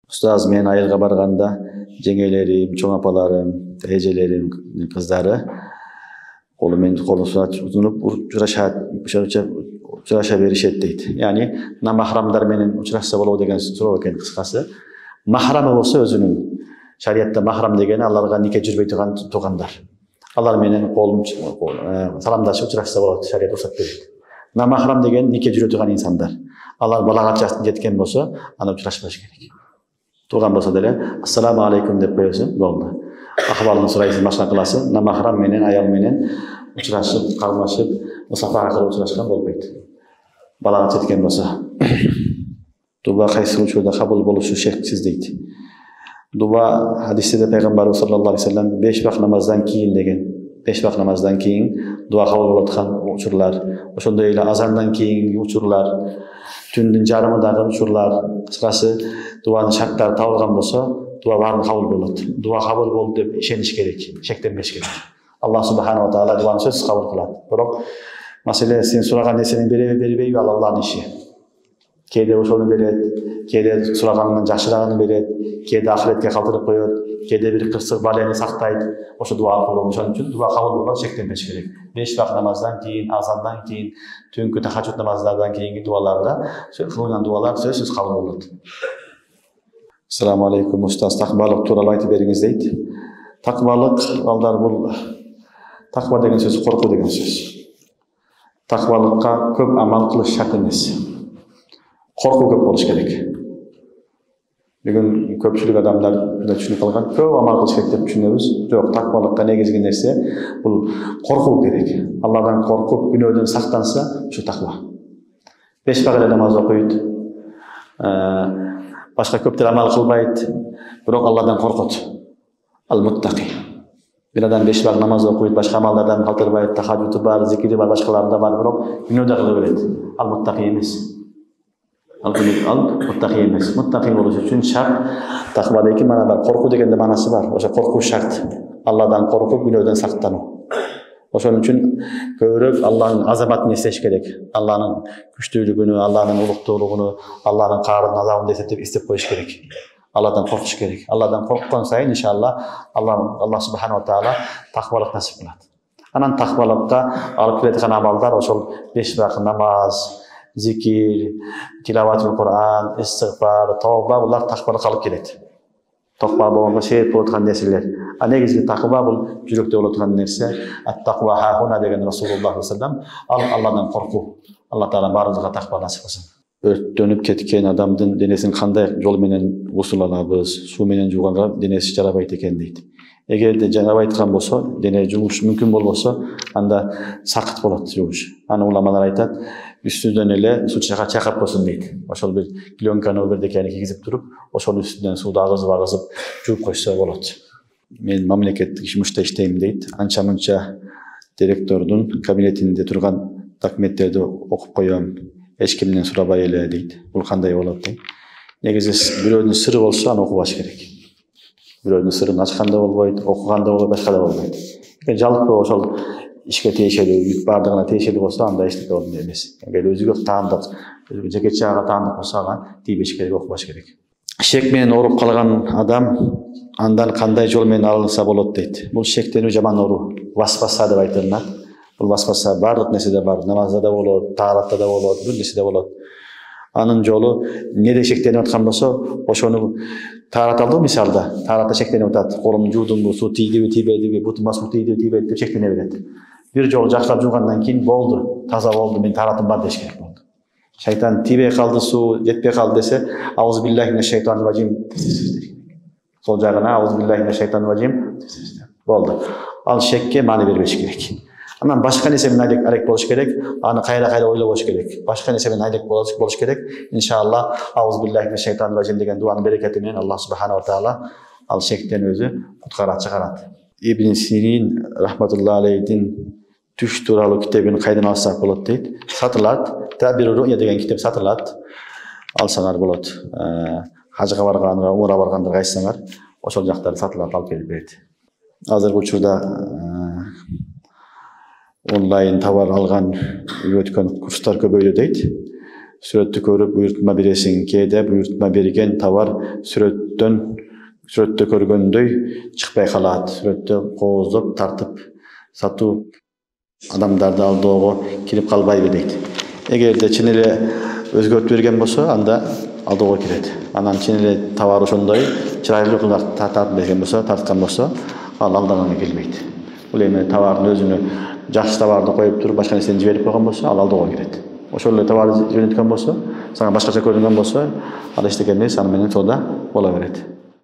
Устаз мен айылга барганда жеңелерим, чоң апаларым, эжелерим, кыздары колу менен колун сунуп учураша беришет дейт. Яни намахрамдар менен учурашса болобу деген суроо экен кыскасы. Махрамы болсо өзүнүн шариятта махрам дегени аларга нике жүрбөй турган туугандар. Алар менен колун саламдашып учурашса болот, шарият уруксат берет. Намахрам деген нике жүрө турган инсандар. Алар балагат жашына жеткен болсо, аны учурашпаш керек. Тууган болсо деле ассаламу алейкум деп коесуң, болду. Ахвалын сурайсың, башка кыласың. Намахрам менен аял менен учурашып, калмашып, мусафага кылып учурашкан болбойт. Балагат жеткен болсо. Дуба кайсы учурда кабыл болушу шексиз дейт. Дуба хадисте пайгамбарыбыз саллаллаху алейхи вассалам 5 вакыт намаздан кийин деген. 5 вакыт намаздан кийин дуа кабыл болуп аткан учурлар, ошондой эле азандан кийинки учурлар, түндүн жарымындагы учурлар, кыскасы дуанын шарттары табылган болсо, дуа баарын кабыл болот. Дуа кабыл болду деп ишениш керек, шектенбеш керек. Аллах субханаху ва таала дуаны сөзсүз кабыл кылат. Бирок маселе сен сураган нерсени бербейби, ал Аллахтын иши. Кээде ошону берет, кээде сураганынан жакшырагын берет, кээде ахиретке калтырып коет, кээде бир кырсык балени сактайт. Ошо дуа кылуу, ошон үчүн дуа кабыл болот, шектенбеш керек. 5 вакыт намаздан кийин, азандан кийин, түнкү тахажжуд намаздардан кийинки дуаларда кылынган дуалар сөзсүз кабыл болот. Ассаламу алейкум, устаз, такбалык тууралуу айтып бериңиз дейт. Такбалык балдар бул такба деген сөз коркуу деген сөз. Такбалыкка көп амал кылыш шарт эмес. Коркуу көп болуш керек. Бүгүн көпчүлүк адамдар түшүнүп калган, көп амал кылыш керек деп түшүнөбүз. Жок, такбалыкка негизги нерсе бул коркуу керек. Алладан коркуп, күнөөдөн сактанса, ушу такба. 5 вакыт намаз окуйт. Башка көптөр амал кылбайт, бирок Алладан коркот. Ал-муттақи. Бир адам 5 вакыт намаз окуйт, башка амалдардан калтырбайт, тахажжуду бар, зикири бар, башкалары да бар, бирок күнөө да кыла берет. Ал-муттақи эмес. Ал-муттақи эмес. Муттақи болуш үчүн шарт такбада эки маана бар. Коркуу дегенде маанасы бар. Ошо коркуу шарт. Алладан коркуп, күнөөдөн сактануу. Ошон үчүн көбүрөөк Алланын азаматын эстеш керек. Алланын күчтүүлүгүнү, Алланын улуктуулугуну, Алланын каарынын азабын эстеп коюш керек. Алладан коркуш керек. Алладан корккон сайын иншалла Аллах субханаху ва таала такбалык насип кылат. Анан такбалыкка алып келеткан амалдар ошол 5 вакыт намаз, зикир, тилаватул Кур'ан, истигфар, тауба, булар такбалыкка алып келет. Такба болгонго себеп болуп аткан нерселер. А негизги такба бул жүрөктө болуп аткан нерсе. Ат-таква хахуна деген Расулуллах саллаллаху алейхи вассалам, Алладан коркуу. Алла таала баарыбызга такба насип кылсын. Өрттөнүп кеткен адамдын денесин кандай жол менен гусул алабыз? Суу менен жууганга денеси жарабайт экен дейт. Эгерде жарабай аткан болсо, дене жууш мүмкүн болбосо, анда сакыт болот жууш. Аны уламалар айтат, үстүнөн эле суу чайкап койсун дейт. Ошол бир пленканы бирдекени кийгизип туруп, ошонун үстүнөн сууду агызып жууп койсо болот. Мен мамлекеттик жумушта иштейм дейт. Анча мынча директордун кабинетинде турган документтерди окуп коём. Эч кимден сурабай эле дейт. Бул кандай болот дейт. Негизи бирөөнүн сыры болсо аны окубаш керек. Бирөөнүн сырын ачканда болбойт, окуганда болбойт, башка да болбойт. Жалпы ошол ишке тиешелүү, бүт баардыгына тиешелүү болсо анда эч нерсе болмой эмес. Эгер өзүгө таандык, жеке чыгага таандык болсо ага тийбеш керек, окубаш керек. Шек менен ооруп калган адам андан кандай жол менен арылса болот дейт. Бул шектенүү жаман оору, васваса деп айтылат. Бул васваса баардык нерседе бар, намазда да болот, тааратта да болот, бир нерседе болот. Анын жолу неде шектенип аткан болсо, ошону таарат алды мисалда. Тааратта шектенип атат. Колумду жуудумбу, суу тийдиби, тийбедиби, бутума суу тийдиби, тийбеди деп шектене берет. Бир жолу жакшылап жуугандан кийин болду, таза болду, мен тааратым бар деш керек болду. Шайтан тийбей калды, суу жетпей калды десе, ауз биллахи минаш шайтанир ражим. Сол жагына ауз биллахи минаш шайтанир ражим болду. Ал шекке маани бербеш керек. Анан башка нерсе менен алек болуш керек, аны кайра ойлобош керек. Башка нерсе менен алек болуш керек. Иншалла, ауз биллахи минаш шайтанир ражим деген дуанын берекети менен Аллах субханаху ва таала ал шектен өзү куткарат, чыгарат. Ибн Сирин рахматуллахи алейхин түш тууралуу китебин кайдан алсак болот дейт. Сатылат. Табир руя деген китеп сатылат. Алсаңар болот. Хажга барганга, умра баргандарга айтсаңар, ошол жактарды сатылат, алып келип берет. Азыркы учурда онлайн товар алган өткөн курстар көбөйдү дейт. Сүрөттү көрүп буйрутма бересиң. Кээде буйрутма берген товар сүрөттө көргөндөй чыкпай калат. Сүрөттө кооздоп тартып сатуу адамдарды алдоого кирип калбайбы дейт. Эгерде чын эле өзгөртүп берген болсо, анда алдоого кирет. Анан чын эле товар ошондой чырайлуу кылып тартып берген болсо, тарткан болсо, ал алдаганы келбейт. Бул эми товардын өзүнө жакшы товарды коюп туруп башка нерсени жиберип койгон болсо, ал алдоого кирет. Ошол эле товарды жөнөткөн болсо, сага башкача көрүнгөн болсо, ал эчтеке эмес, аны менен соода боло берет.